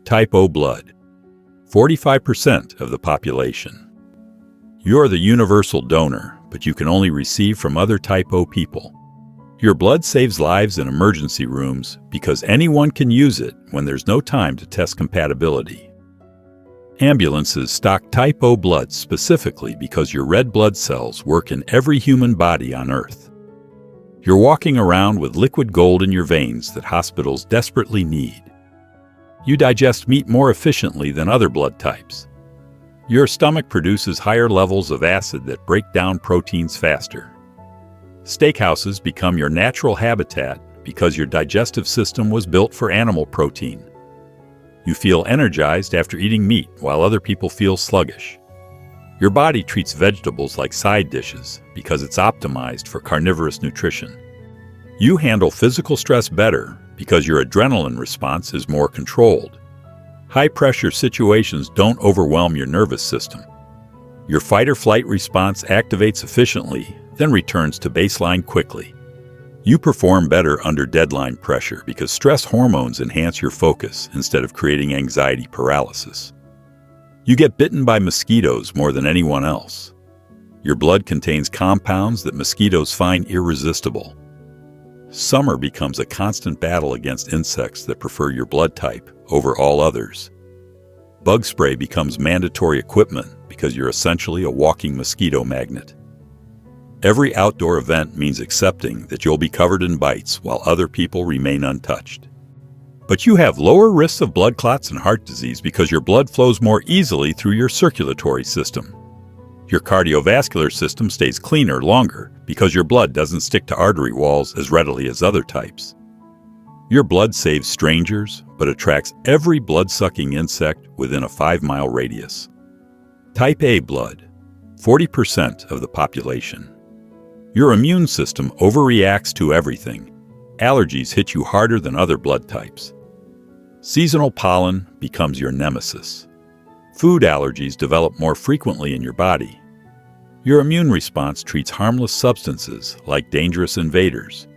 Type O blood, 45% of the population. You're the universal donor, but you can only receive from other Type O people. Your blood saves lives in emergency rooms because anyone can use it when there's no time to test compatibility. Ambulances stock Type O blood specifically because your red blood cells work in every human body on Earth. You're walking around with liquid gold in your veins that hospitals desperately need. You digest meat more efficiently than other blood types. Your stomach produces higher levels of acid that break down proteins faster. Steakhouses become your natural habitat because your digestive system was built for animal protein. You feel energized after eating meat while other people feel sluggish. Your body treats vegetables like side dishes because it's optimized for carnivorous nutrition. You handle physical stress better because your adrenaline response is more controlled. High-pressure situations don't overwhelm your nervous system. Your fight-or-flight response activates efficiently, then returns to baseline quickly. You perform better under deadline pressure because stress hormones enhance your focus instead of creating anxiety paralysis. You get bitten by mosquitoes more than anyone else. Your blood contains compounds that mosquitoes find irresistible. Summer becomes a constant battle against insects that prefer your blood type over all others. Bug spray becomes mandatory equipment because you're essentially a walking mosquito magnet. Every outdoor event means accepting that you'll be covered in bites while other people remain untouched. But you have lower risks of blood clots and heart disease because your blood flows more easily through your circulatory system. Your cardiovascular system stays cleaner longer because your blood doesn't stick to artery walls as readily as other types. Your blood saves strangers, but attracts every blood-sucking insect within a 5-mile radius. Type A blood, 40% of the population. Your immune system overreacts to everything. Allergies hit you harder than other blood types. Seasonal pollen becomes your nemesis. Food allergies develop more frequently in your body. Your immune response treats harmless substances like dangerous invaders.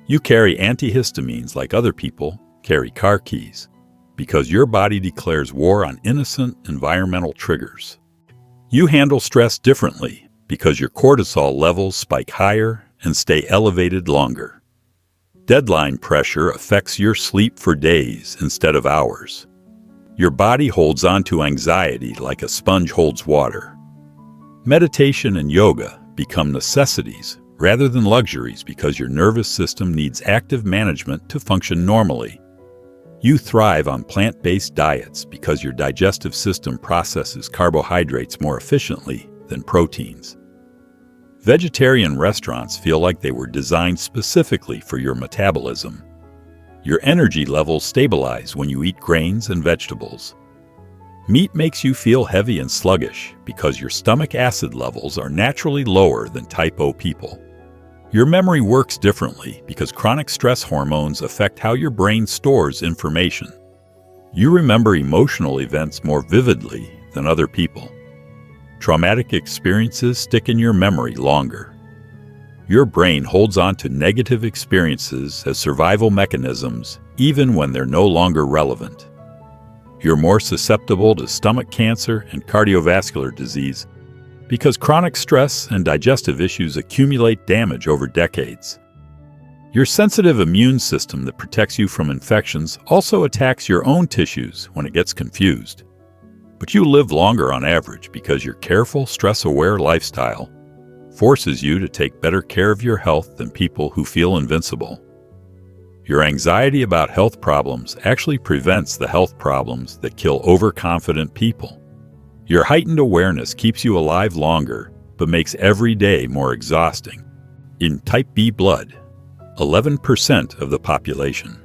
You carry antihistamines like other people carry car keys because your body declares war on innocent environmental triggers. You handle stress differently because your cortisol levels spike higher and stay elevated longer. Deadline pressure affects your sleep for days instead of hours. Your body holds on to anxiety like a sponge holds water. Meditation and yoga become necessities rather than luxuries because your nervous system needs active management to function normally. You thrive on plant-based diets because your digestive system processes carbohydrates more efficiently than proteins. Vegetarian restaurants feel like they were designed specifically for your metabolism. Your energy levels stabilize when you eat grains and vegetables. Meat makes you feel heavy and sluggish because your stomach acid levels are naturally lower than Type O people. Your memory works differently because chronic stress hormones affect how your brain stores information. You remember emotional events more vividly than other people. Traumatic experiences stick in your memory longer. Your brain holds on to negative experiences as survival mechanisms even when they're no longer relevant. You're more susceptible to stomach cancer and cardiovascular disease because chronic stress and digestive issues accumulate damage over decades. Your sensitive immune system that protects you from infections also attacks your own tissues when it gets confused. But you live longer on average because your careful, stress-aware lifestyle forces you to take better care of your health than people who feel invincible. Your anxiety about health problems actually prevents the health problems that kill overconfident people. Your heightened awareness keeps you alive longer, but makes every day more exhausting. In Type B blood, 11% of the population.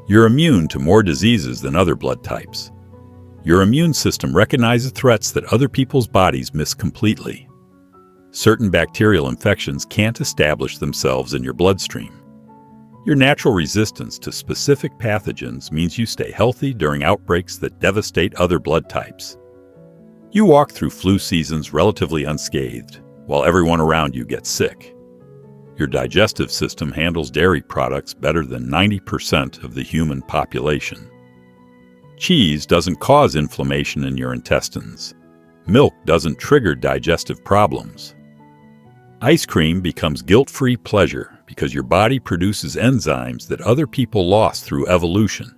You're immune to more diseases than other blood types. Your immune system recognizes threats that other people's bodies miss completely. Certain bacterial infections can't establish themselves in your bloodstream. Your natural resistance to specific pathogens means you stay healthy during outbreaks that devastate other blood types. You walk through flu seasons relatively unscathed, while everyone around you gets sick. Your digestive system handles dairy products better than 90% of the human population. Cheese doesn't cause inflammation in your intestines. Milk doesn't trigger digestive problems. Ice cream becomes guilt-free pleasure because your body produces enzymes that other people lost through evolution.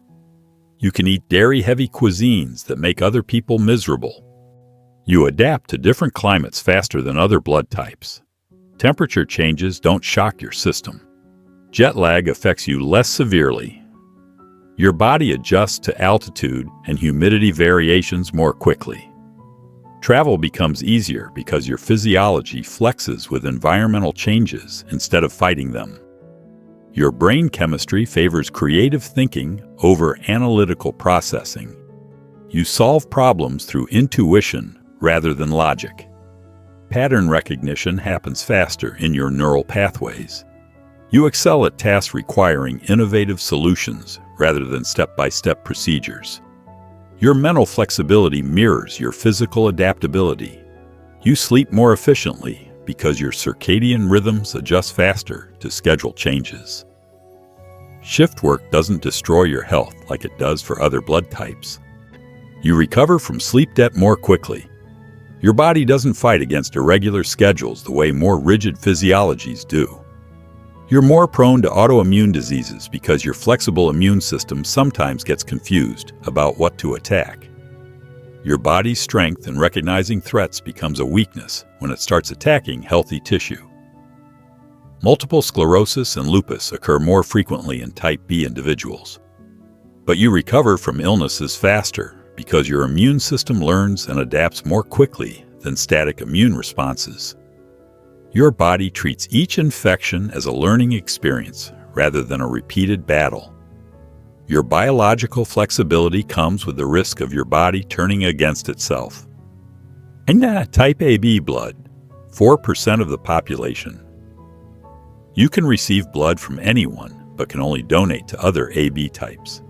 You can eat dairy-heavy cuisines that make other people miserable. You adapt to different climates faster than other blood types. Temperature changes don't shock your system. Jet lag affects you less severely. Your body adjusts to altitude and humidity variations more quickly. Travel becomes easier because your physiology flexes with environmental changes instead of fighting them. Your brain chemistry favors creative thinking over analytical processing. You solve problems through intuition rather than logic. Pattern recognition happens faster in your neural pathways. You excel at tasks requiring innovative solutions rather than step-by-step procedures. Your mental flexibility mirrors your physical adaptability. You sleep more efficiently because your circadian rhythms adjust faster to schedule changes. Shift work doesn't destroy your health like it does for other blood types. You recover from sleep debt more quickly. Your body doesn't fight against irregular schedules the way more rigid physiologies do. You're more prone to autoimmune diseases because your flexible immune system sometimes gets confused about what to attack. Your body's strength in recognizing threats becomes a weakness when it starts attacking healthy tissue. Multiple sclerosis and lupus occur more frequently in type B individuals. But you recover from illnesses faster because your immune system learns and adapts more quickly than static immune responses. Your body treats each infection as a learning experience rather than a repeated battle. Your biological flexibility comes with the risk of your body turning against itself. And type AB blood, 4% of the population. You can receive blood from anyone, but can only donate to other AB types.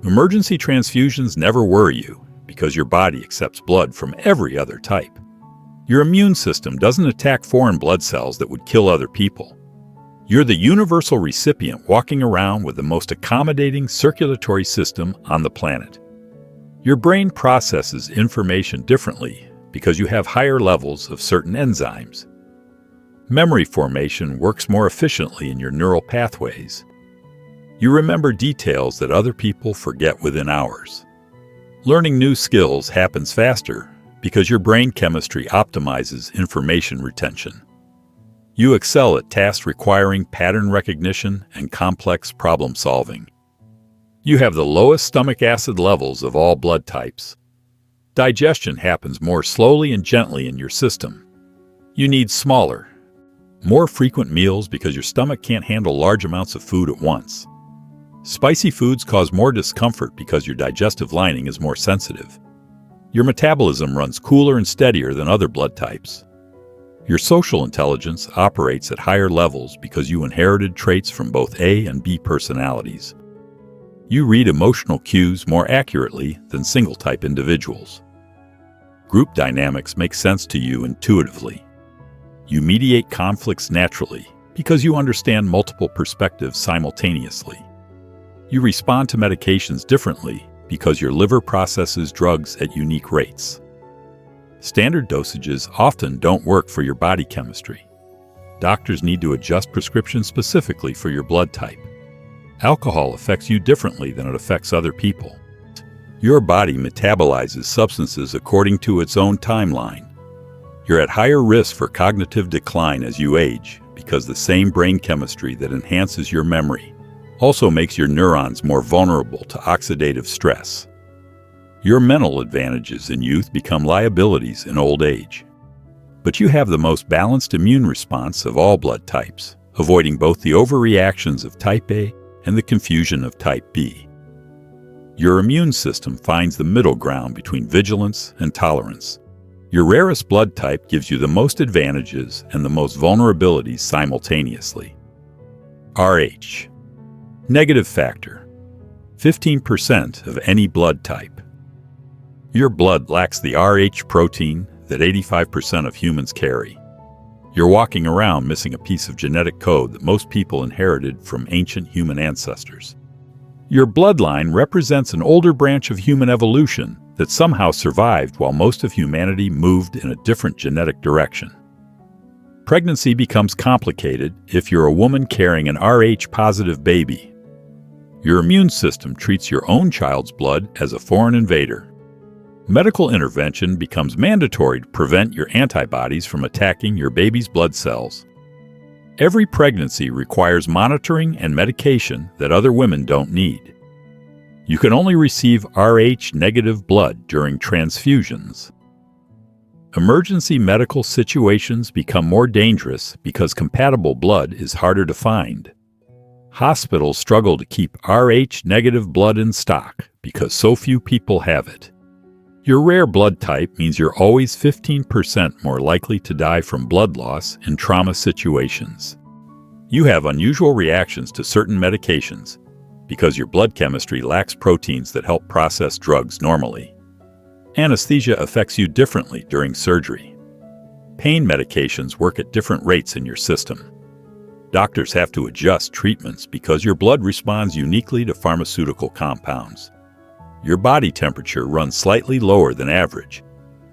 Emergency transfusions never worry you because your body accepts blood from every other type. Your immune system doesn't attack foreign blood cells that would kill other people. You're the universal recipient walking around with the most accommodating circulatory system on the planet. Your brain processes information differently because you have higher levels of certain enzymes. Memory formation works more efficiently in your neural pathways. You remember details that other people forget within hours. Learning new skills happens faster because your brain chemistry optimizes information retention. You excel at tasks requiring pattern recognition and complex problem solving. You have the lowest stomach acid levels of all blood types. Digestion happens more slowly and gently in your system. You need smaller, more frequent meals because your stomach can't handle large amounts of food at once. Spicy foods cause more discomfort because your digestive lining is more sensitive. Your metabolism runs cooler and steadier than other blood types. Your social intelligence operates at higher levels because you inherited traits from both A and B personalities. You read emotional cues more accurately than single-type individuals. Group dynamics make sense to you intuitively. You mediate conflicts naturally because you understand multiple perspectives simultaneously. You respond to medications differently because your liver processes drugs at unique rates. Standard dosages often don't work for your body chemistry. Doctors need to adjust prescriptions specifically for your blood type. Alcohol affects you differently than it affects other people. Your body metabolizes substances according to its own timeline. You're at higher risk for cognitive decline as you age because the same brain chemistry that enhances your memory also makes your neurons more vulnerable to oxidative stress. Your mental advantages in youth become liabilities in old age. But you have the most balanced immune response of all blood types, avoiding both the overreactions of type A and the confusion of type B. Your immune system finds the middle ground between vigilance and tolerance. Your rarest blood type gives you the most advantages and the most vulnerabilities simultaneously. Rh. Negative factor. 15% of any blood type. Your blood lacks the Rh protein that 85% of humans carry. You're walking around missing a piece of genetic code that most people inherited from ancient human ancestors. Your bloodline represents an older branch of human evolution that somehow survived while most of humanity moved in a different genetic direction. Pregnancy becomes complicated if you're a woman carrying an Rh-positive baby. Your immune system treats your own child's blood as a foreign invader. Medical intervention becomes mandatory to prevent your antibodies from attacking your baby's blood cells. Every pregnancy requires monitoring and medication that other women don't need. You can only receive Rh-negative blood during transfusions. Emergency medical situations become more dangerous because compatible blood is harder to find. Hospitals struggle to keep Rh-negative blood in stock because so few people have it. Your rare blood type means you're always 15% more likely to die from blood loss in trauma situations. You have unusual reactions to certain medications because your blood chemistry lacks proteins that help process drugs normally. Anesthesia affects you differently during surgery. Pain medications work at different rates in your system. Doctors have to adjust treatments because your blood responds uniquely to pharmaceutical compounds. Your body temperature runs slightly lower than average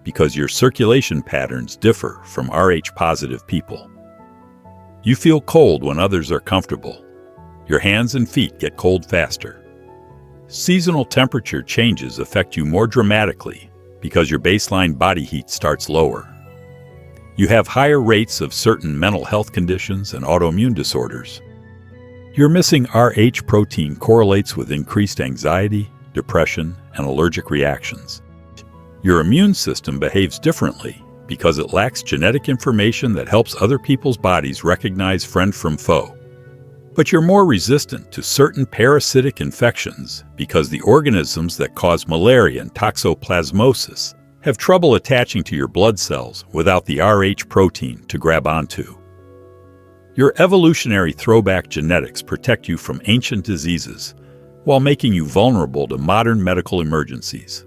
because your circulation patterns differ from Rh-positive people. You feel cold when others are comfortable. Your hands and feet get cold faster. Seasonal temperature changes affect you more dramatically because your baseline body heat starts lower. You have higher rates of certain mental health conditions and autoimmune disorders. Your missing Rh protein correlates with increased anxiety, depression, and allergic reactions. Your immune system behaves differently because it lacks genetic information that helps other people's bodies recognize friend from foe. But you're more resistant to certain parasitic infections because the organisms that cause malaria and toxoplasmosis have trouble attaching to your blood cells without the Rh protein to grab onto. Your evolutionary throwback genetics protect you from ancient diseases while making you vulnerable to modern medical emergencies.